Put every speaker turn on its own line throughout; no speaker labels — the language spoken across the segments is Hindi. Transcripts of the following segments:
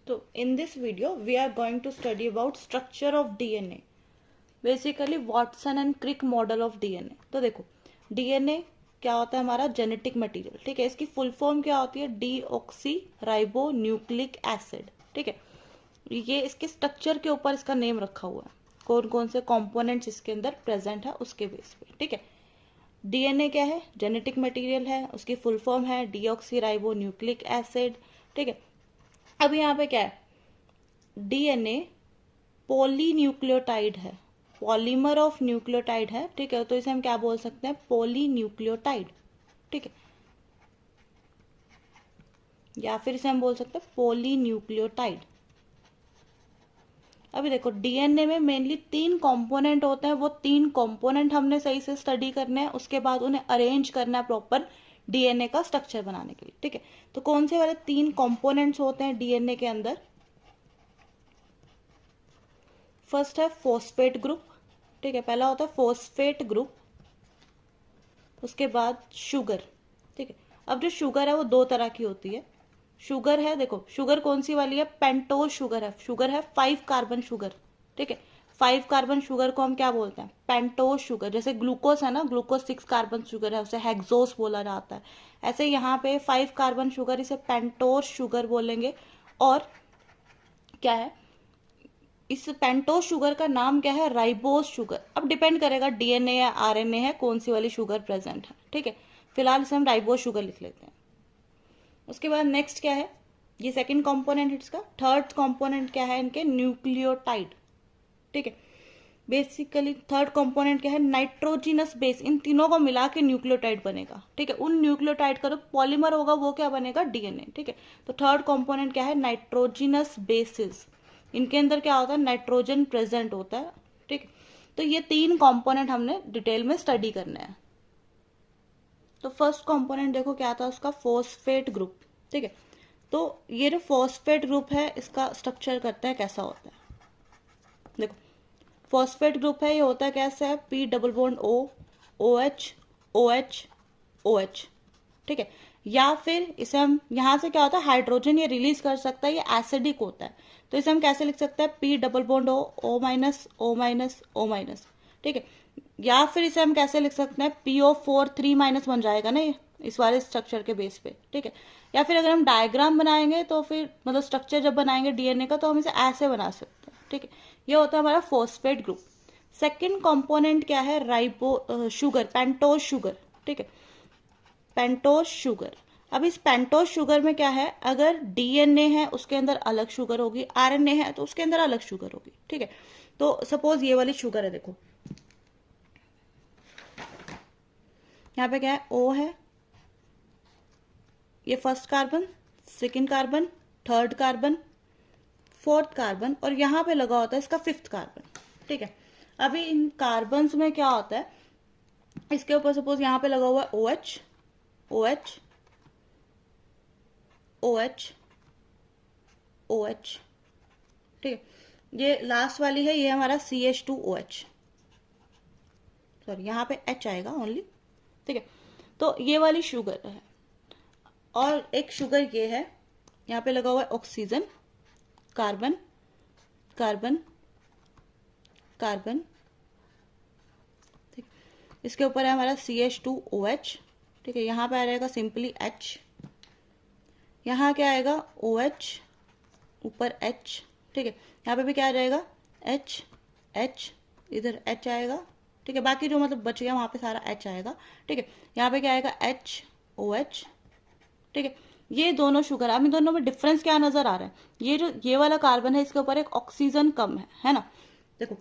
So in this video we are going to study about structure of DNA, basically Watson and Crick model of DNA। तो देखो DNA क्या होता है, हमारा जेनेटिक मटेरियल, ठीक है। इसकी फुल फॉर्म क्या होती है, डीऑक्सी राइबो न्यूक्लिक एसिड, ठीक है। ये इसके स्ट्रक्चर के ऊपर इसका नेम रखा हुआ है, कौन कौन से कंपोनेंट्स इसके अंदर प्रेजेंट है उसके बेस पे, ठीक है। डीएनए क्या है, जेनेटिक मटेरियल है, उसकी फुल फॉर्म है डीऑक्सी राइबो न्यूक्लिक एसिड, ठीक है। अब यहाँ पे क्या है, डीएनए पॉलीन्यूक्लियोटाइड है, पॉलीमर ऑफ न्यूक्लियोटाइड है, ठीक है। तो इसे हम क्या बोल सकते हैं, पॉलीन्यूक्लियोटाइड, ठीक है। या फिर इसे हम बोल सकते हैं पॉलीन्यूक्लियोटाइड। अभी देखो डीएनए में मेनली 3 कंपोनेंट होते हैं, वो 3 कंपोनेंट हमने सही से स्टडी करने हैं, उसके बाद उन्हें अरेंज करना है प्रॉपर डीएनए का स्ट्रक्चर बनाने के लिए, ठीक है। तो कौन से वाले 3 कंपोनेंट्स होते हैं डीएनए के अंदर, फर्स्ट है फॉस्फेट ग्रुप, ठीक है। पहला होता है फॉस्फेट ग्रुप, उसके बाद शुगर, ठीक है। अब जो शुगर है वो 2 तरह की होती है। शुगर है, देखो शुगर कौन सी वाली है, पेंटोज शुगर है, शुगर है 5 कार्बन शुगर, ठीक है। 5 कार्बन शुगर को हम क्या बोलते हैं, पेंटोज शुगर। जैसे ग्लूकोज है ना, ग्लूकोज 6 कार्बन शुगर है, उसे हेक्सोस बोला जाता है। ऐसे यहाँ पे 5 कार्बन शुगर, इसे पेंटोज शुगर बोलेंगे। और क्या है, इस पेंटोज शुगर का नाम क्या है, राइबोज शुगर। अब डिपेंड करेगा डीएनए या आरएनए है कौन सी वाली शुगर प्रेजेंट है, ठीक है। फिलहाल इसे हम राइबोज शुगर लिख लेते हैं। उसके बाद नेक्स्ट क्या है, ये सेकंड कंपोनेंट है इसका। थर्ड कंपोनेंट क्या है इनके, न्यूक्लियोटाइड, ठीक है। बेसिकली थर्ड कंपोनेंट क्या है, नाइट्रोजिनस बेस। इन तीनों को मिला के न्यूक्लियोटाइड बनेगा, ठीक है। उन न्यूक्लियोटाइड का जो पॉलीमर होगा वो क्या बनेगा, डीएनए, ठीक है। तो थर्ड कंपोनेंट क्या है, नाइट्रोजिनस बेसिस। इनके अंदर क्या होता है, नाइट्रोजन प्रेजेंट होता है, ठीक है। तो ये 3 कंपोनेंट हमने डिटेल में स्टडी करने हैं। तो फर्स्ट कंपोनेंट देखो क्या था उसका, फॉस्फेट ग्रुप, ठीक है। तो ये जो फॉस्फेट ग्रुप है इसका स्ट्रक्चर करता है कैसा होता है, देखो फॉस्फेट ग्रुप है, ये होता है कैसा है, P double bond O, O H, O H, O H, ठीक है। या फिर इसे हम यहाँ से क्या होता है, हाइड्रोजन ये रिलीज कर सकता है, ये एसिडिक होता है। तो इसे हम कैसे लिख सकते हैं, P double bond O, O minus, O minus, O minus, ठीक है। या फिर इसे हम कैसे लिख सकते हैं, PO4 3 माइनस बन जाएगा ना ये इस वाले स्ट्रक्चर के बेस पे, ठीक है। या फिर अगर हम डायग्राम बनाएंगे तो फिर मतलब स्ट्रक्चर जब बनाएंगे डीएनए का तो हम इसे ऐसे बना सकते हैं, ठीक है। ये होता है हमारा फॉस्फेट ग्रुप। सेकेंड कॉम्पोनेंट क्या है, राइबो शुगर, पेंटोज शुगर, ठीक है, पेंटोज शुगर। अब इस पेंटोज शुगर में क्या है, अगर डीएनए है उसके अंदर अलग शुगर होगी, आरएनए है तो उसके अंदर अलग शुगर होगी, ठीक है। तो सपोज ये वाली शुगर है, देखो यहाँ पे क्या है, O है, ये first carbon, second carbon, third carbon, fourth carbon, और यहाँ पे लगा होता है इसका 5th कार्बन, ठीक है। अभी इन कार्बन्स में क्या होता है, इसके ऊपर सपोज यहाँ पे लगा हुआ है OH, OH, OH, OH, ठीक है। ये लास्ट वाली है, ये हमारा CH2OH, सॉरी यहाँ पे H आएगा ओनली, ठीक है। तो ये वाली शुगर है। और एक शुगर ये है, यहाँ पे लगा हुआ है ऑक्सीजन, कार्बन, कार्बन, कार्बन, ठीक। इसके ऊपर है हमारा CH2OH, ठीक है। यहाँ पे आ जाएगा सिंपली H, यहाँ क्या आएगा OH, ऊपर H, ठीक है। यहाँ पे भी क्या आ जाएगा H, H, इधर H आएगा, ठीक है। बाकी जो मतलब बच गया वहां पे सारा H आएगा, ठीक है। यहाँ पे क्या आएगा HOH, ठीक है। ये दोनों शुगर, अब इन दोनों में डिफरेंस क्या नजर आ रहा है, ये जो ये वाला कार्बन है इसके ऊपर एक ऑक्सीजन कम है ना। देखो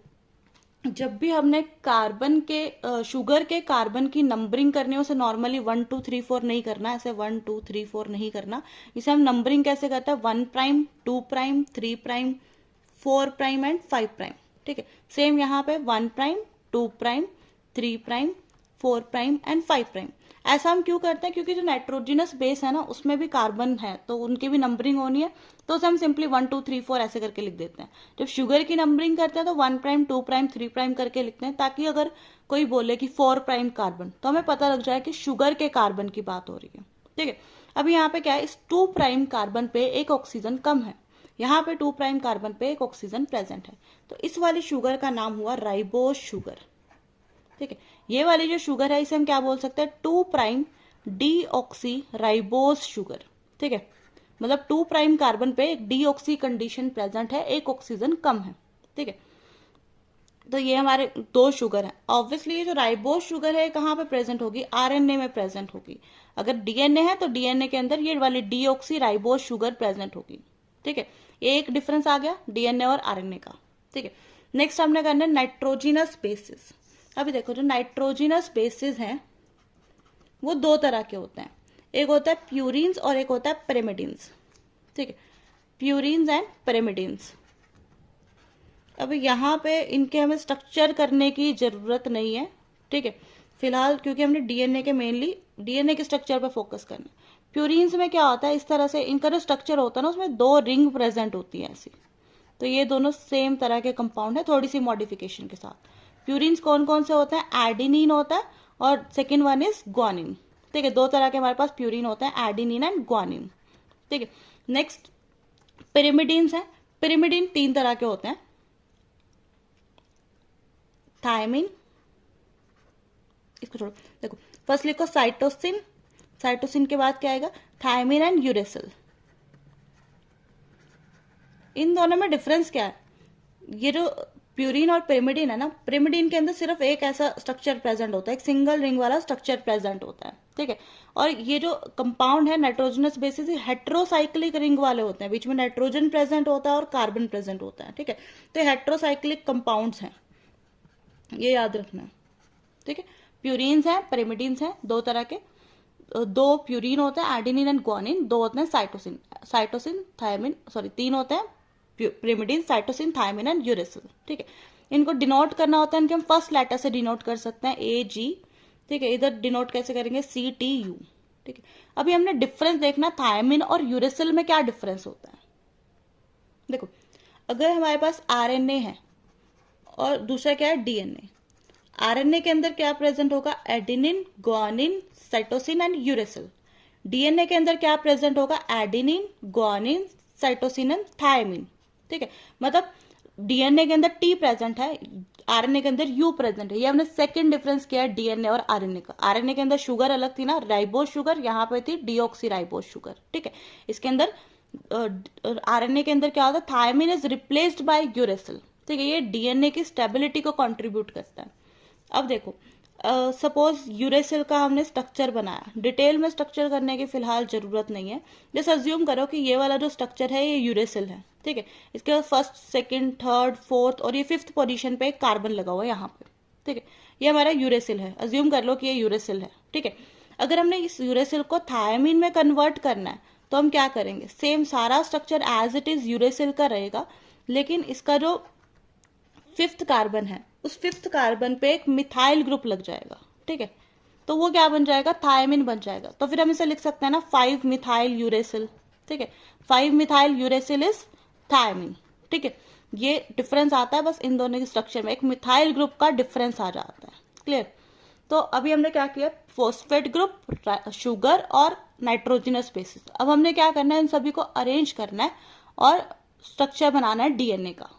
जब भी हमने कार्बन के शुगर के कार्बन की नंबरिंग करनी है उसे नॉर्मली 1 2 3 4 नहीं करना, ऐसे 1 2 3 4 नहीं करना। इसे हम नंबरिंग कैसे करते हैं, 1 prime, 2 prime, 3 prime, 4 prime and 5 prime, ठीक है। सेम यहाँ पे 1 prime, 2 prime, 3 prime, 4 prime and 5 prime. ऐसा हम क्यों करते हैं, क्योंकि जो नाइट्रोजिनस बेस है ना उसमें भी कार्बन है तो उनकी भी नंबरिंग होनी है, तो उसे हम सिंपली 1 2 3 4 ऐसे करके लिख देते हैं। जब शुगर की नंबरिंग करते हैं तो 1 प्राइम, 2 प्राइम, 3 प्राइम करके लिखते हैं, ताकि अगर कोई बोले कि 4 प्राइम कार्बन तो हमें पता लग जाए कि शुगर के कार्बन की बात हो रही है, ठीक है। अब यहाँ पे क्या है, इस 2 प्राइम कार्बन पे एक ऑक्सीजन कम है, यहाँ पे 2 प्राइम कार्बन पे एक ऑक्सीजन प्रेजेंट है, तो इस वाली शुगर का नाम हुआ राइबोज शुगर। ठीक है, ये वाली जो शुगर है इसे हम क्या बोल सकते हैं, 2 prime D oxy ribose sugar. ठीक है, मतलब 2 प्राइम कार्बन पे एक डी ऑक्सी कंडीशन प्रेजेंट है, एक ऑक्सीजन कम है। ठीक है, तो ये हमारे 2 शुगर हैं। ऑब्वियसली ये जो राइबोज शुगर है कहाँ पे प्रेजेंट होगी, आरएनए में प्रेजेंट होगी। अगर डीएनए है तो डीएनए के अंदर ये वाली डीऑक्सी राइबोज शुगर प्रेजेंट होगी। ठीक है, ये एक डिफरेंस आ गया डीएनए और आरएनए का। ठीक है, नेक्स्ट हमने करना है नाइट्रोजिनस बेसिस। अभी देखो जो नाइट्रोजिनस बेसिस हैं वो 2 तरह के होते हैं, एक होता है प्यूरिन्स और एक होता है पिरिमिडिन्स। ठीक है, प्यूरिन्स एंड पिरिमिडिन्स। अब यहाँ पे इनके हमें स्ट्रक्चर करने की जरूरत नहीं है। ठीक है, फिलहाल क्योंकि हमने डीएनए के मेनली डीएनए के स्ट्रक्चर पे फोकस करना है। प्यूरिन्स में क्या होता है, इस तरह से इनका जो स्ट्रक्चर होता है ना उसमें 2 रिंग प्रेजेंट होती है ऐसी, तो ये दोनों सेम तरह के कंपाउंड है थोड़ी सी मॉडिफिकेशन के साथ। प्यूरिन्स कौन कौन से होते हैं, एडिनिन होता है और सेकेंड वन इज ग्वानिन। ठीक है, 2 तरह के हमारे पास प्यूरिन होते हैं, एडिनिन एंड ग्वानिन। ठीक है, नेक्स्ट पिरिमिडिन्स है। पिरिमिडिन 3 तरह के होते हैं, थायमिन, इसको छोड़ो, देखो फर्स्ट लिखो साइटोसिन, साइटोसिन के बाद क्या आएगा, थायमिन एंड यूरेसिल। इन दोनों में डिफरेंस क्या है, ये जो प्यूरिन और पिरिमिडिन है ना, पिरिमिडिन के अंदर सिर्फ एक ऐसा स्ट्रक्चर प्रेजेंट होता है, एक सिंगल रिंग वाला स्ट्रक्चर प्रेजेंट होता है। ठीक है, और ये जो कंपाउंड है नाइट्रोजनस बेसिस हेट्रोसाइक्लिक रिंग वाले होते हैं, बीच में नाइट्रोजन प्रेजेंट होता है और कार्बन प्रेजेंट होता है। ठीक है, तो हेट्रोसाइक्लिक कंपाउंड्स हैं, ये याद रखना है। ठीक है, प्यूरिन्स हैं, पिरिमिडिन्स हैं, 2 तरह के, 2 प्यूरिन होते हैं एडिनिन एंड ग्वानिन, 2 होते हैं साइटोसिन, साइटोसिन थायमिन, सॉरी 3 होते हैं pyrimidine, cytosine, thymine and uracil. ठीक है, इनको डिनोट करना होता है, इनके हम फर्स्ट लेटर से डिनोट कर सकते हैं AG। ठीक है, इधर डिनोट कैसे करेंगे, CTU। ठीक है, अभी हमने डिफरेंस देखना थायमिन और यूरेसिल में क्या डिफरेंस होता है। देखो अगर हमारे पास RNA है और दूसरा क्या है डीएनए, आरएनए के अंदर क्या प्रेजेंट होगा, adenine, guanine, cytosine and uracil. DNA के अंदर क्या प्रेजेंट होगा, adenine, guanine, cytosine and thymine. ठीक है, मतलब डीएनए के अंदर T प्रेजेंट है, आरएनए के अंदर U प्रेजेंट है। ये हमने सेकंड डिफरेंस किया है डीएनए और आरएनए का। आरएनए के अंदर शुगर अलग थी ना, राइबोज शुगर, यहाँ पे थी डीऑक्सी राइबोज शुगर। ठीक है, इसके अंदर आरएनए के अंदर क्या होता है, thymine is replaced by uracil. ठीक है, ये डीएनए की स्टेबिलिटी को कंट्रीब्यूट करता है। अब देखो सपोज यूरेसिल का हमने स्ट्रक्चर बनाया, डिटेल में स्ट्रक्चर करने की फिलहाल जरूरत नहीं है, जैसे अज्यूम करो कि ये वाला जो स्ट्रक्चर है ये यूरेसिल है। ठीक है, इसके बाद फर्स्ट, सेकंड, थर्ड, फोर्थ और ये 5th पोजीशन पे एक कार्बन लगा हुआ है यहाँ पे। ठीक है, ये हमारा यूरेसिल है, अज्यूम कर लो कि ये यूरेसिल है। ठीक है, अगर हमने इस यूरेसिल को थायमिन में कन्वर्ट करना है तो हम क्या करेंगे, सेम सारा structure as it is uracil का रहेगा, लेकिन इसका जो 5th कार्बन है उस 5th कार्बन पे एक मिथाइल ग्रुप लग जाएगा। ठीक है, तो वो क्या बन जाएगा, थायमिन बन जाएगा। तो फिर हम इसे लिख सकते हैं ना 5 मिथाइल यूरेसिल। ठीक है, 5 मिथाइल यूरेसिल इज थायमिन। ठीक है, ये डिफरेंस आता है बस इन दोनों के स्ट्रक्चर में, एक मिथाइल ग्रुप का डिफरेंस आ जाता है। क्लियर, तो अभी हमने क्या किया, फॉस्फेट ग्रुप, शुगर और नाइट्रोजनस बेसिस। अब हमने क्या करना है, इन सभी को अरेंज करना है और स्ट्रक्चर बनाना है डीएनए का।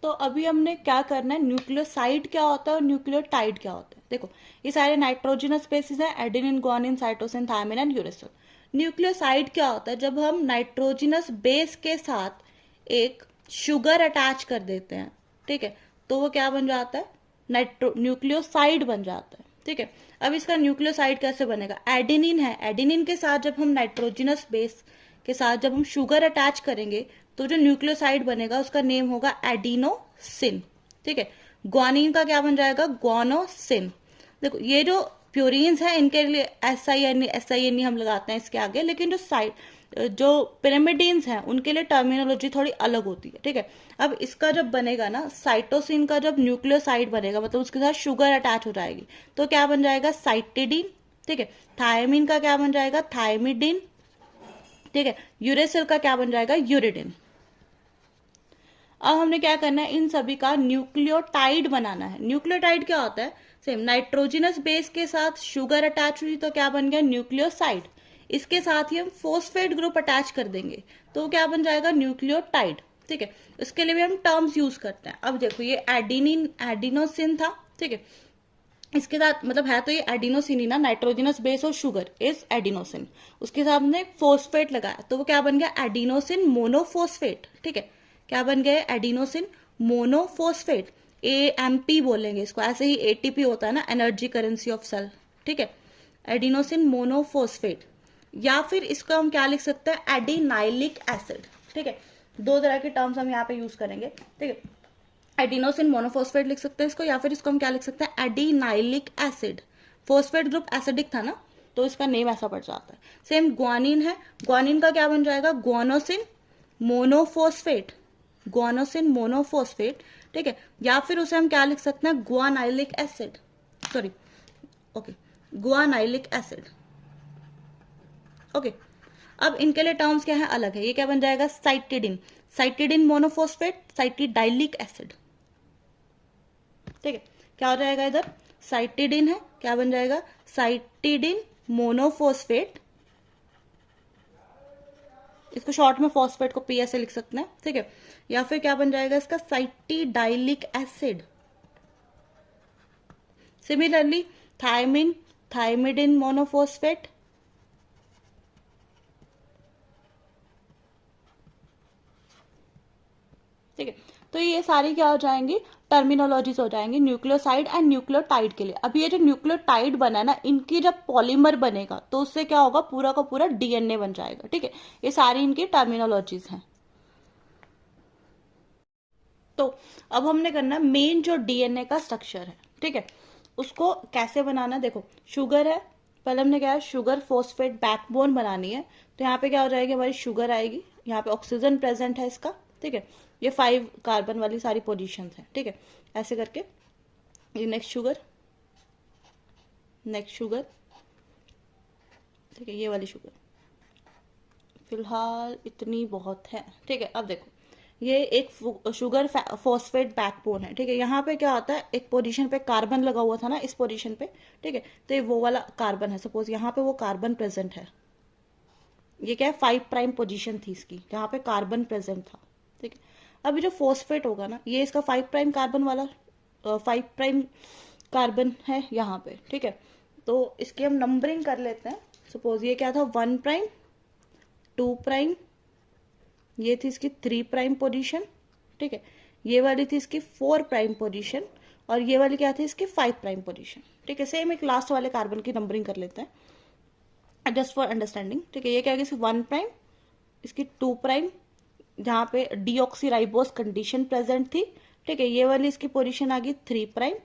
तो अभी हमने क्या करना है, न्यूक्लियोसाइड क्या होता है और न्यूक्लियोटाइड क्या होता है। देखो ये सारे नाइट्रोजनस बेसिस हैं, adenine, guanine, cytosine, thymine and uracil. Nucleoside क्या होता है, जब हम नाइट्रोजनस बेस के साथ एक शुगर अटैच कर देते हैं, ठीक है, तो वो क्या बन जाता है, न्यूक्लियोसाइड बन जाता है। ठीक है, अब इसका न्यूक्लियोसाइड कैसे बनेगा, एडेनिन है, एडेनिन के साथ जब हम नाइट्रोजनस बेस के साथ जब हम शुगर अटैच करेंगे तो जो न्यूक्लियोसाइड बनेगा उसका नेम होगा एडिनोसिन। ठीक है, ग्वानिन का क्या बन जाएगा, ग्वानोसिन। देखो ये जो प्यूरिन्स है इनके लिए SIN हम लगाते हैं इसके आगे, लेकिन जो पिरिमिडिन्स हैं उनके लिए टर्मिनोलॉजी थोड़ी अलग होती है। ठीक है, अब इसका जब बनेगा ना, साइटोसिन का जब न्यूक्लियोसाइड बनेगा मतलब उसके साथ शुगर अटैच हो जाएगी तो क्या बन जाएगा, साइटिडीन। ठीक है, थायमिन का क्या बन जाएगा, थायमिडिन। ठीक है, यूरेसिल का क्या बन जाएगा, यूरिडिन। अब हमने क्या करना है, इन सभी का न्यूक्लियोटाइड बनाना है। न्यूक्लियोटाइड क्या होता है, सेम नाइट्रोजनस बेस के साथ शुगर अटैच हुई तो क्या बन गया, न्यूक्लियोसाइड। इसके साथ ही हम फॉस्फेट ग्रुप अटैच कर देंगे तो क्या बन जाएगा, न्यूक्लियोटाइड। ठीक है, इसके लिए भी हम टर्म्स यूज करते हैं। अब देखो ये एडिनिन एडिनोसिन था, ठीक है, इसके साथ मतलब है तो ये एडिनोसिन ही ना, नाइट्रोजनस बेस और शुगर इज एडिनोसिन, उसके साथ हमने फोस्फेट लगाया तो वो क्या बन गया, एडिनोसिन मोनोफोस्फेट। ठीक है, क्या बन गया, एडिनोसिन मोनोफोस्फेट, AMP बोलेंगे इसको, ऐसे ही ATP होता है ना, एनर्जी करेंसी ऑफ सेल। ठीक है, एडिनोसिन मोनोफोस्फेट, या फिर इसको हम क्या लिख सकते हैं, एडिनाइलिक एसिड। ठीक है, दो तरह के टर्म्स हम यहाँ पे यूज करेंगे। ठीक है, एडिनोसिन मोनोफोस्फेट लिख सकते हैं इसको, या फिर इसको हम क्या लिख सकते हैं, adenylic acid. Phosphate group acidic था ना, तो इसका नेम ऐसा पड़ जाता है। सेम ग्वानिन है, ग्वानिन का क्या बन जाएगा, ग्वानोसिन मोनोफोस्फेट, ग्वानोसिन मोनोफोस्फेट। ठीक है, या फिर उसे हम क्या लिख सकते हैं, guanylic acid, sorry okay, guanylic acid. Okay, अब इनके लिए टर्म्स क्या है, अलग है। ये क्या बन जाएगा, cytidine, cytidine monophosphate, cytidylic acid. ठीक है, क्या हो जाएगा इधर, साइटिडिन है, क्या बन जाएगा, साइटिडिन मोनोफोस्फेट, इसको शॉर्ट में फॉस्फेट को PS से लिख सकते हैं। ठीक है, या फिर क्या बन जाएगा इसका, cytidylic acid. Similarly thymine, thymidine monophosphate, ठीक है, तो ये सारी क्या हो जाएंगी, टर्मिनोलॉजीज हो जाएंगी न्यूक्लियोसाइड एंड न्यूक्लियोटाइड के लिए। अब ये जो न्यूक्लियोटाइड बना है ना, इनकी जब पॉलीमर बनेगा तो उससे क्या होगा, पूरा का पूरा DNA बन जाएगा। ठीक है, ये सारी इनकी टर्मिनोलॉजीज हैं। तो अब हमने करना मेन जो DNA का स्ट्रक्चर है। ठीक है, उसको कैसे बनाना, देखो शुगर है, पहले हमने क्या है, शुगर फॉस्फेट बैकबोन बनानी है। तो यहाँ पे क्या हो जाएगी, हमारी शुगर आएगी, यहाँ पे ऑक्सीजन प्रेजेंट है इसका। ठीक है, ये 5 कार्बन वाली सारी पोजीशन है। ठीक है, ऐसे करके ये नेक्स्ट शुगर, नेक्स्ट शुगर, ठीक है, ये वाली शुगर, फिलहाल इतनी बहुत है। ठीक है, अब देखो ये एक शुगर फॉस्फेट बैकबोन है। ठीक है, यहाँ पे क्या होता है, एक पोजीशन पे कार्बन लगा हुआ था ना, इस पोजीशन पे। ठीक है, तो ये वो वाला कार्बन है, सपोज यहाँ पे वो कार्बन प्रेजेंट है, ये क्या है, 5 प्राइम पोजीशन थी इसकी, जहाँ पे कार्बन प्रेजेंट था। ठीक है, अब ये जो फॉस्फेट होगा ना, ये इसका 5 प्राइम कार्बन वाला 5 प्राइम कार्बन है यहाँ पे। ठीक है, तो इसकी हम नंबरिंग कर लेते हैं। सपोज ये क्या था, 1 प्राइम, 2 प्राइम, ये थी इसकी 3 प्राइम पोजीशन। ठीक है, ये वाली थी इसकी 4 प्राइम पोजीशन, और ये वाली क्या थी, इसकी 5 प्राइम पोजीशन। ठीक है, सेम एक लास्ट वाले कार्बन की नंबरिंग कर लेते हैं जस्ट फॉर अंडरस्टैंडिंग। ठीक है, ये क्या, इसकी 1 प्राइम, इसकी 2 प्राइम, जहाँ पे डीऑक्सीराइबोस कंडीशन प्रेजेंट थी। ठीक है, ये वाली इसकी पोजीशन आ गई 3 प्राइम।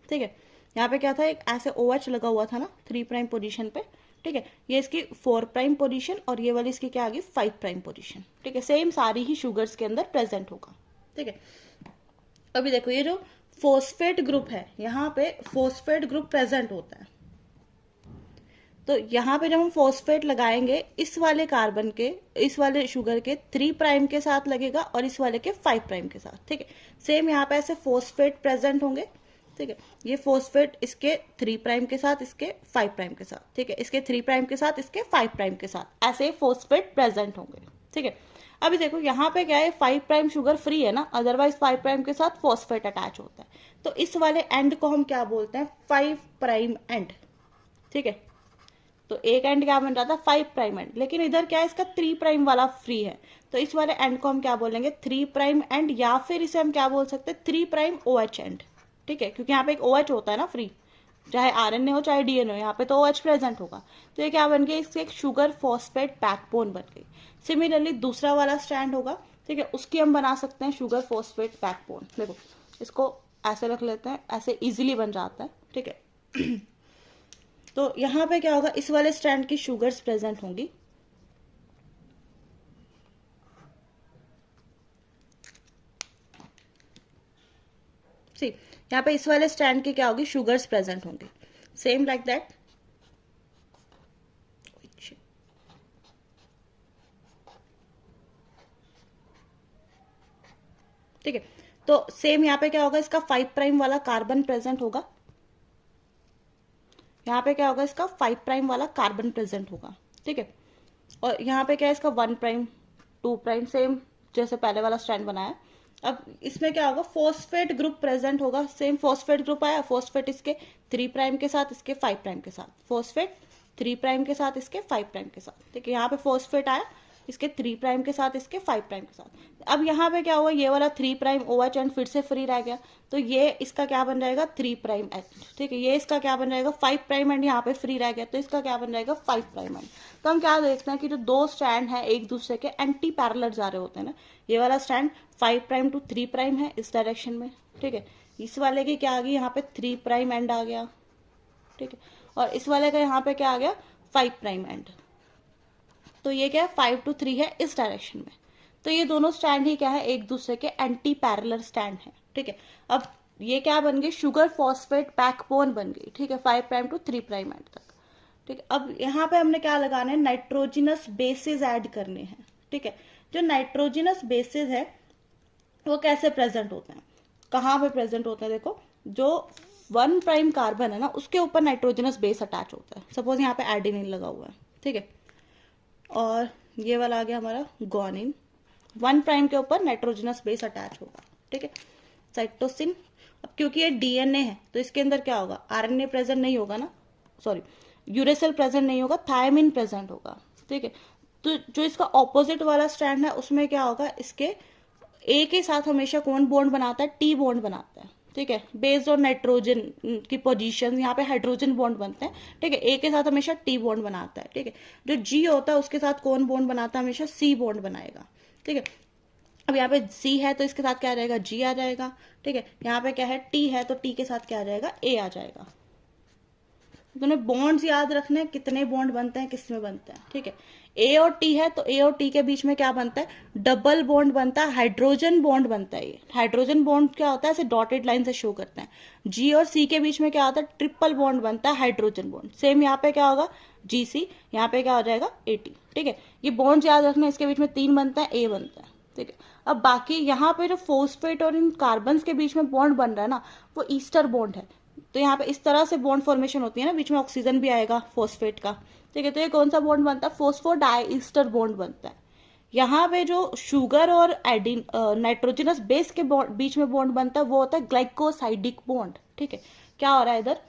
ठीक है, यहाँ पे क्या था, एक ऐसे OH लगा हुआ था ना 3 प्राइम पोजीशन पे। ठीक है, ये इसकी 4 प्राइम पोजीशन, और ये वाली इसकी क्या आ गई, 5 प्राइम पोजीशन। ठीक है, सेम सारी ही शुगर्स के अंदर प्रेजेंट होगा। ठीक है, अभी देखो ये जो फॉस्फेट ग्रुप है, यहाँ पे फॉस्फेट ग्रुप प्रेजेंट होता है। तो यहाँ पे जब हम फॉस्फेट लगाएंगे, इस वाले कार्बन के, इस वाले शुगर के 3 प्राइम के साथ लगेगा, और इस वाले के 5 प्राइम के साथ। ठीक है, सेम यहाँ पे ऐसे फॉस्फेट प्रेजेंट होंगे। ठीक है, ये फॉस्फेट इसके 3 प्राइम के साथ, इसके 5 प्राइम के साथ। ठीक है, इसके 3 प्राइम के साथ, इसके 5 प्राइम के साथ, ऐसे फॉस्फेट प्रेजेंट होंगे। ठीक है, अभी देखो यहाँ पे क्या है, 5 प्राइम शुगर फ्री है ना, अदरवाइज 5 प्राइम के साथ फॉस्फेट अटैच होता है। तो इस वाले एंड को हम क्या बोलते हैं, 5 प्राइम एंड। ठीक है, तो एक एंड क्या बन रहा था, 5 प्राइम एंड, लेकिन इधर क्या है, इसका 3 प्राइम वाला फ्री है। तो इस वाले एंड को हम क्या बोलेंगे, 3 प्राइम एंड, या फिर इसे हम क्या बोल सकते हैं, 3 प्राइम OH एंड। ठीक है, क्योंकि यहाँ पे एक OH होता है ना फ्री, चाहे RNA हो चाहे DNA हो, यहाँ पे तो OH प्रेजेंट होगा। तो ये क्या बन गया, इससे एक शुगर फॉस्फेट बैकबोन बन गई। सिमिलरली दूसरा वाला स्ट्रैंड होगा, ठीक है, उसकी हम बना सकते हैं शुगर फॉस्फेट बैकबोन। देखो इसको ऐसे रख लेते हैं, ऐसे इजीली बन जाता है। ठीक है, तो यहाँ पे क्या होगा, इस वाले स्ट्रैंड की शुगर्स प्रेजेंट होंगी। सी यहाँ पे इस वाले स्ट्रैंड की क्या होगी, शुगर्स प्रेजेंट होंगे, सेम लाइक दैट। ठीक है, तो सेम यहाँ पे क्या होगा, इसका 5 प्राइम वाला कार्बन प्रेजेंट होगा, यहाँ पे क्या होगा, इसका 5 प्राइम वाला कार्बन प्रेजेंट होगा। ठीक है। और यहाँ पे क्या है इसका 1 प्राइम 2 प्राइम, सेम जैसे पहले वाला स्ट्रैंड बनाया। अब इसमें क्या होगा, फॉस्फेट ग्रुप प्रेजेंट होगा, सेम फॉस्फेट ग्रुप आया, फॉस्फेट इसके 3 प्राइम के साथ, इसके 5 प्राइम के साथ, फॉस्फेट 3 प्राइम के साथ, इसके 5 प्राइम के साथ। ठीक है, यहाँ पे फॉस्फेट आया इसके 3 प्राइम के साथ, इसके 5 प्राइम के साथ। अब यहाँ पे क्या हुआ, ये वाला 3 प्राइम OH एंड फिर से फ्री रह गया, तो ये इसका क्या बन जाएगा 3 प्राइम एंड। ठीक है, ये इसका क्या बन जाएगा 5 प्राइम एंड, यहाँ पे फ्री रह गया तो इसका क्या बन जाएगा 5 प्राइम एंड। तो हम क्या देखते हैं कि जो दो स्ट्रैंड है एक दूसरे के एंटी पैरेलल जा रहे होते हैं ना, ये वाला स्ट्रैंड 5 प्राइम टू 3 प्राइम है इस डायरेक्शन में। ठीक है, इस वाले की क्या आ गई यहाँ पे 3 प्राइम एंड आ गया। ठीक है, और इस वाले का यहाँ पे क्या आ गया 5 प्राइम एंड। तो ये क्या है 5 to 3 है इस डायरेक्शन में। तो ये दोनों स्टैंड ही क्या है एक दूसरे के एंटी पैरेलल स्टैंड है। ठीक है, अब ये क्या बन गई, शुगर फॉस्फेट बैकबोन बन गई। ठीक है, 5 प्राइम टू 3 प्राइम एंड तक। ठीक है, अब यहाँ पे हमने क्या लगाना है, नाइट्रोजिनस बेसिस ऐड करने हैं। ठीक है, जो नाइट्रोजिनस बेसिस है वो कैसे प्रेजेंट होते हैं, कहाँ पे प्रेजेंट होते हैं, देखो जो 1 प्राइम कार्बन है ना उसके ऊपर नाइट्रोजिनस बेस अटैच होता है। सपोज यहाँ पे एडेनिन लगा हुआ है। ठीक है, और ये वाला आ गया हमारा ग्वानिन, 1 प्राइम के ऊपर नाइट्रोजनस बेस अटैच होगा। ठीक है, साइटोसिन, अब क्योंकि ये डीएनए है तो इसके अंदर क्या होगा, आरएनए प्रेजेंट नहीं होगा ना, सॉरी यूरेसिल प्रेजेंट नहीं होगा, थायमिन प्रेजेंट होगा। ठीक है, तो जो इसका ऑपोजिट वाला स्ट्रैंड है उसमें क्या होगा, इसके ए के साथ हमेशा कौन बॉन्ड बनाता है, टी बॉन्ड बनाता है। ठीक है, बेस्ड ऑन नाइट्रोजन की पोजीशन यहाँ पे हाइड्रोजन बॉन्ड बनते हैं। ठीक है, ए के साथ हमेशा टी बॉन्ड बनाता है। ठीक है, जो जी होता है उसके साथ कौन बॉन्ड बनाता है, हमेशा सी बॉन्ड बनाएगा। ठीक है, अब यहाँ पे सी है तो इसके साथ क्या आ जाएगा, जी आ जाएगा। ठीक है, यहाँ पे क्या है टी है तो टी के साथ क्या आ जाएगा, ए आ जाएगा। तुम्हें बॉन्ड्स याद रखने हैं, कितने बॉन्ड बनते हैं किसमें बनते हैं। ठीक है, ए और टी है तो ए और टी के बीच में क्या बनता है, डबल बॉन्ड बनता है, हाइड्रोजन बॉन्ड बनता है। ये हाइड्रोजन बॉन्ड क्या होता है, ऐसे डॉटेड लाइन से शो करते हैं। जी और सी के बीच में क्या होता है, ट्रिपल बॉन्ड बनता है, हाइड्रोजन बॉन्ड। सेम यहाँ पे क्या होगा, जी सी, यहाँ पे क्या हो जाएगा ए टी। ठीक है, ये बॉन्ड याद रखना, इसके बीच में 3 बनता है, ए बनता है। ठीक है, अब बाकी यहाँ पे जो फोस्फेट और इन कार्बन के बीच में बॉन्ड बन रहा है ना, वो ईस्टर बॉन्ड है। तो यहाँ पे इस तरह से बॉन्ड फॉर्मेशन होती है ना, बीच में ऑक्सीजन भी आएगा फोस्फेट का। ठीक है, तो ये कौन सा बॉन्ड बनता है, फोस्फोडाइईस्टर बॉन्ड बनता है। यहाँ पे जो शुगर और एडिन नाइट्रोजनस बेस के बीच में बॉन्ड बनता है वो होता है ग्लाइकोसाइडिक बॉन्ड। ठीक है, क्या हो रहा है इधर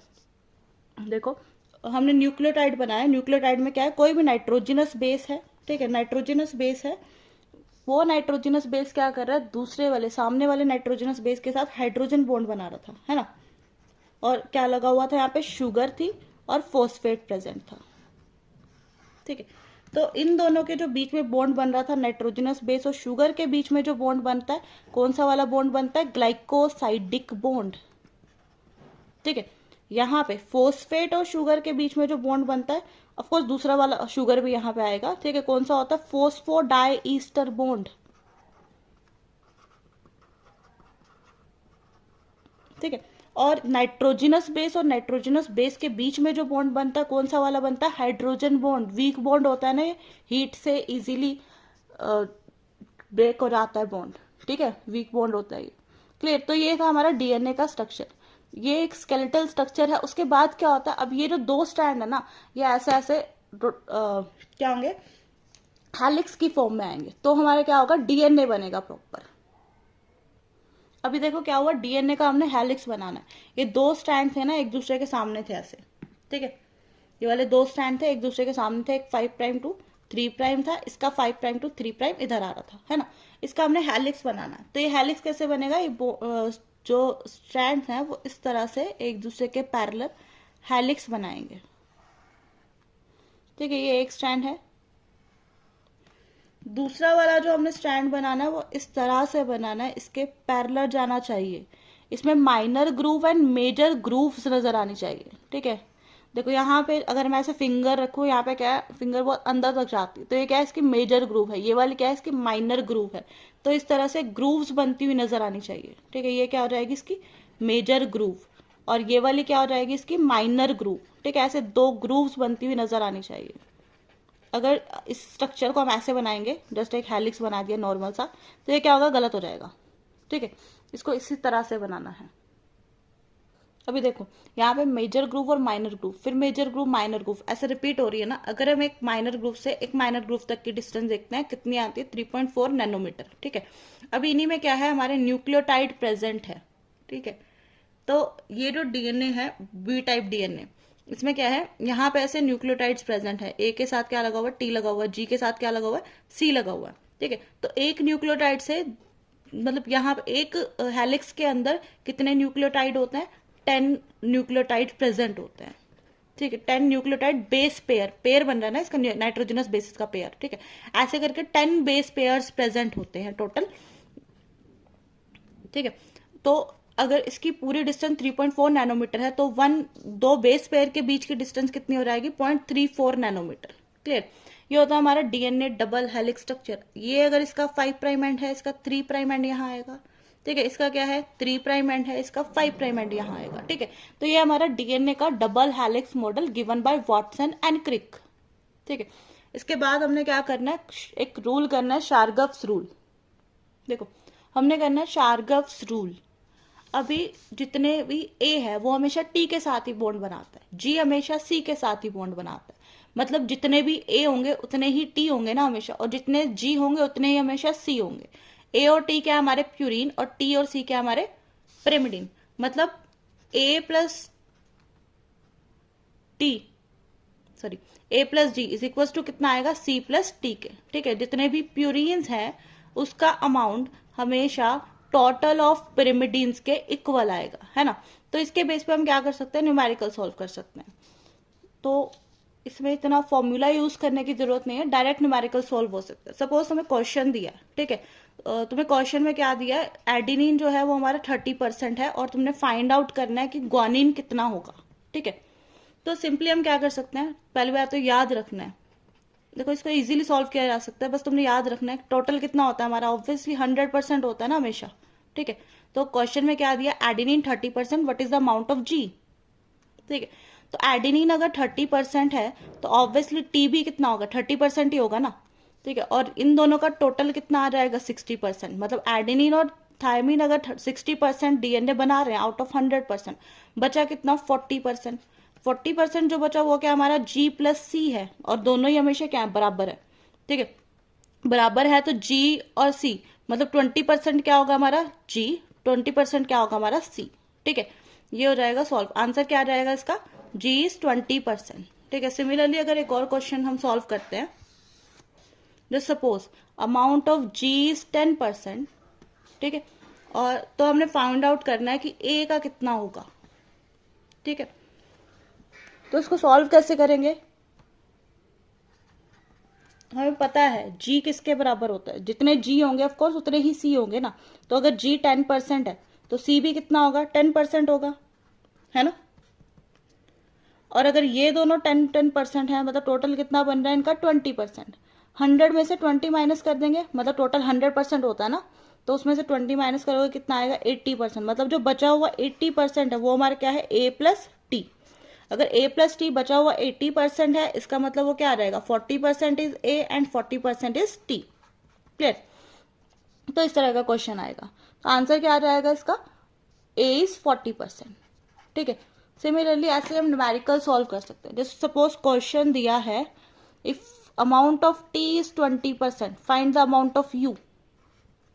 देखो, हमने न्यूक्लियोटाइड बनाया, न्यूक्लियोटाइड में क्या है, कोई भी नाइट्रोजनस बेस है। ठीक है, नाइट्रोजनस बेस है, वो नाइट्रोजनस बेस क्या कर रहा है, दूसरे वाले सामने वाले नाइट्रोजनस बेस के साथ हाइड्रोजन बॉन्ड बना रहा था, है ना। और क्या लगा हुआ था, यहाँ पे शुगर थी और फोस्फेट प्रेजेंट था। ठीक है, तो इन दोनों के जो बीच में बॉन्ड बन रहा था, नाइट्रोजनस बेस और शुगर के बीच में जो बॉन्ड बनता है, कौन सा वाला बॉन्ड बनता है, ग्लाइकोसाइडिक बॉन्ड। ठीक है, यहाँ पे फोस्फेट और शुगर के बीच में जो बॉन्ड बनता है, ऑफकोर्स दूसरा वाला शुगर भी यहाँ पे आएगा। ठीक है, कौन सा होता है, फोस्फोडाइईस्टर बॉन्ड। ठीक है, और नाइट्रोजनस बेस और नाइट्रोजनस बेस के बीच में जो बॉन्ड बनता है, कौन सा वाला बनता है, हाइड्रोजन बॉन्ड। वीक बॉन्ड होता है ना, हीट से इजीली ब्रेक हो जाता है बॉन्ड। ठीक है, वीक बॉन्ड होता है ये। क्लियर, तो ये था हमारा डीएनए का स्ट्रक्चर, ये एक स्केलेटल स्ट्रक्चर है। उसके बाद क्या होता है, अब ये जो 2 स्ट्रैंड है ना, ये ऐसे ऐसे क्या होंगे, हेलिक्स की फॉर्म में आएंगे, तो हमारे क्या होगा, डीएनए बनेगा प्रॉपर। अभी देखो क्या हुआ, डीएनए का हमने हेलिक्स बनाना है। ये 2 स्ट्रैंड थे ना, एक दूसरे के सामने थे ऐसे। ठीक है, ये वाले 2 स्ट्रैंड थे एक दूसरे के सामने थे, एक 5 प्राइम टू 3 प्राइम था, इसका 5 प्राइम टू 3 प्राइम इधर आ रहा था, है ना। इसका हमने हेलिक्स बनाना है। तो ये हेलिक्स कैसे बनेगा, ये जो स्ट्रैंड हैं वो इस तरह से एक दूसरे के पैरेलल हेलिक्स बनाएंगे। ठीक है, ये एक स्ट्रैंड है। दूसरा वाला जो हमने स्ट्रैंड बनाना है वो इस तरह से बनाना है, इसके पैरेलल जाना चाहिए। इसमें minor groove and major grooves नजर आनी चाहिए। ठीक है, देखो यहाँ पे अगर मैं ऐसे फिंगर रखूँ, यहाँ पे क्या है, फिंगर बहुत अंदर तक जाती है, तो ये क्या है, इसकी मेजर ग्रूव है। ये वाली क्या है, इसकी माइनर ग्रूव है। तो इस तरह से ग्रूव्स बनती हुई नजर आनी चाहिए। ठीक है, ये क्या हो जाएगी, इसकी मेजर ग्रूव, और ये वाली क्या हो जाएगी, इसकी माइनर ग्रूव। ठीक है, ऐसे 2 ग्रूव्स बनती हुई नजर आनी चाहिए। अगर इस स्ट्रक्चर को हम ऐसे बनाएंगे, जस्ट एक हेलिक्स बना दिया नॉर्मल सा, तो ये क्या होगा, गलत हो जाएगा। ठीक है, इसको इसी तरह से बनाना है। अभी देखो यहाँ पे मेजर ग्रुप और माइनर ग्रुप, फिर मेजर ग्रुप माइनर ग्रुप, ऐसे रिपीट हो रही है ना। अगर हम एक माइनर ग्रुप से एक माइनर ग्रुप तक की डिस्टेंस देखते हैं, कितनी आती है, 3.4 नैनोमीटर। ठीक है, अभी इन्हीं में क्या है, हमारे न्यूक्लियोटाइड प्रेजेंट है। ठीक है, तो ये जो डीएनए है, बी टाइप डीएनए, इसमें क्या है, यहाँ पे ऐसे न्यूक्लियोटाइड्स प्रेजेंट है। ए के साथ क्या लगा हुआ है, टी लगा हुआ है, जी के साथ क्या लगा हुआ है, सी लगा हुआ है। ठीक है, तो एक न्यूक्लियोटाइड से, मतलब यहाँ पे एक हेलिक्स के अंदर कितने न्यूक्लियोटाइड होते हैं, 10 न्यूक्लियोटाइड प्रेजेंट होते हैं। ठीक है, 10 न्यूक्लियोटाइड बेस पेयर, पेयर बन रहा है ना इसका, नाइट्रोजनस बेसिस का पेयर। ठीक है, ऐसे करके 10 बेस पेयर्स प्रेजेंट होते हैं टोटल। ठीक है, तो अगर इसकी पूरी डिस्टेंस 3.4 नैनोमीटर है, तो दो बेस पेयर के बीच की डिस्टेंस कितनी हो जाएगी, 0.34 नैनोमीटर। क्लियर, ये होता है हमारा डीएनए डबल हेलिक्स स्ट्रक्चर। ये अगर इसका 5 प्राइम एंड है, इसका 3 प्राइम एंड यहाँ आएगा। ठीक है, इसका क्या है, 3 प्राइम एंड है, इसका 5 प्राइम एंड यहाँ आएगा। ठीक है, तो ये हमारा डीएनए का double helix model given by Watson and Crick. ठीक है, इसके बाद हमने क्या करना है, एक रूल करना है, शारगफ्स रूल। देखो, हमने करना है शारगफ्स रूल। अभी जितने भी ए है वो हमेशा टी के साथ ही बॉन्ड बनाता है, जी हमेशा सी के साथ ही बॉन्ड बनाता है। मतलब जितने भी ए होंगे उतने ही टी होंगे ना हमेशा, और जितने जी होंगे उतने ही हमेशा सी होंगे। ए और टी क्या हमारे प्यूरिन, और टी और सी क्या हमारे पिरिमिडिन। मतलब A plus T, sorry, A plus G is equal to कितना आएगा, सी प्लस टी के। ठीक है, जितने भी प्यूरिन्स हैं उसका अमाउंट हमेशा टोटल ऑफ पिरिमिडीन्स के इक्वल आएगा, है ना। तो इसके बेस पे हम क्या कर सकते हैं, न्यूमेरिकल सॉल्व कर सकते हैं। तो इसमें इतना फॉर्मूला यूज करने की जरूरत नहीं है, डायरेक्ट न्यूमेरिकल सॉल्व हो सकता है। सपोज हमें क्वेश्चन दिया है, ठीक है, तुम्हें क्वेश्चन में क्या दिया है, एडिनिन जो है वो हमारा 30% है, और तुमने फाइंड आउट करना है कि ग्वानिन कितना होगा। ठीक है, तो सिंपली हम क्या कर सकते हैं, पहली बार तो याद रखना है। देखो, इसको इजीली सॉल्व किया जा सकता है, बस तुमने याद रखना है टोटल कितना होता है हमारा, ऑब्वियसली 100% होता है ना हमेशा। ठीक है, तो क्वेश्चन में क्या दिया, adenine 30%, what is the amount of G. ठीक है, तो एडिनिन अगर 30% है तो ऑब्वियसली टी भी कितना होगा, 30% ही होगा ना। ठीक है, और इन दोनों का टोटल कितना आ जाएगा, 60%। मतलब एडिनिन और थायमिन अगर 60% डीएनए बना रहे हैं आउट ऑफ 100%, बचा कितना, 40%। 40% जो बचा वो क्या हमारा जी प्लस सी है, और दोनों ही हमेशा क्या है, बराबर है। ठीक है, बराबर है तो जी और सी, मतलब 20% क्या होगा हमारा जी, 20% क्या होगा हमारा सी। ठीक है, ये हो जाएगा सॉल्व। आंसर क्या आ जाएगा इसका, जी इज 20%। ठीक है, सिमिलरली अगर एक और क्वेश्चन हम सॉल्व करते हैं, just suppose amount of G is 10%। ठीक है, और तो हमने फाइंड आउट करना है कि ए का कितना होगा। ठीक है, तो इसको सॉल्व कैसे करेंगे, हमें पता है जी किसके बराबर होता है, जितने जी होंगे ऑफकोर्स उतने ही सी होंगे ना। तो अगर जी 10% है तो सी भी कितना होगा, 10% होगा, है ना। और अगर ये दोनों 10% है, मतलब टोटल कितना बन रहा है इनका, 20%। 100 में से 20 माइनस कर देंगे, मतलब टोटल 100% होता है ना, तो उसमें से 20 माइनस करोगे कितना आएगा, 80%। मतलब जो बचा हुआ 80% है वो हमारा क्या है, ए प्लस टी। अगर ए प्लस टी बचा हुआ 80% है, इसका मतलब वो क्या आ जाएगा, 40% is A and 40% is T. Clear, तो इस तरह का क्वेश्चन आएगा। तो आंसर क्या आ जाएगा इसका, ए इज 40%। ठीक है, सिमिलरली ऐसे हम न्यूमेरिकल सॉल्व कर सकते हैं। जैसे सपोज क्वेश्चन दिया है, if amount of T is 20%, find the amount of you.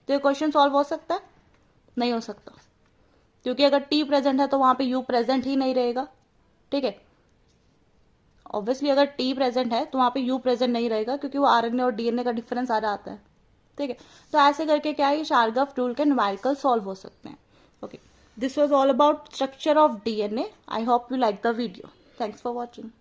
तो ये क्वेश्चन सॉल्व हो सकता है, नहीं हो सकता, क्योंकि अगर टी प्रेजेंट है तो वहां पे यू प्रेजेंट ही नहीं रहेगा। ठीक है, ऑब्वियसली अगर टी प्रेजेंट है तो वहां पे यू प्रेजेंट नहीं रहेगा, क्योंकि वो आरएनए और डीएनए का डिफरेंस आ जाता है। ठीक है, तो ऐसे करके क्या है, शारगफ रूल के न्यूमेरिकल सॉल्व हो सकते हैं। Okay, this was all about structure of DNA. I hope you like the video. Thanks for watching.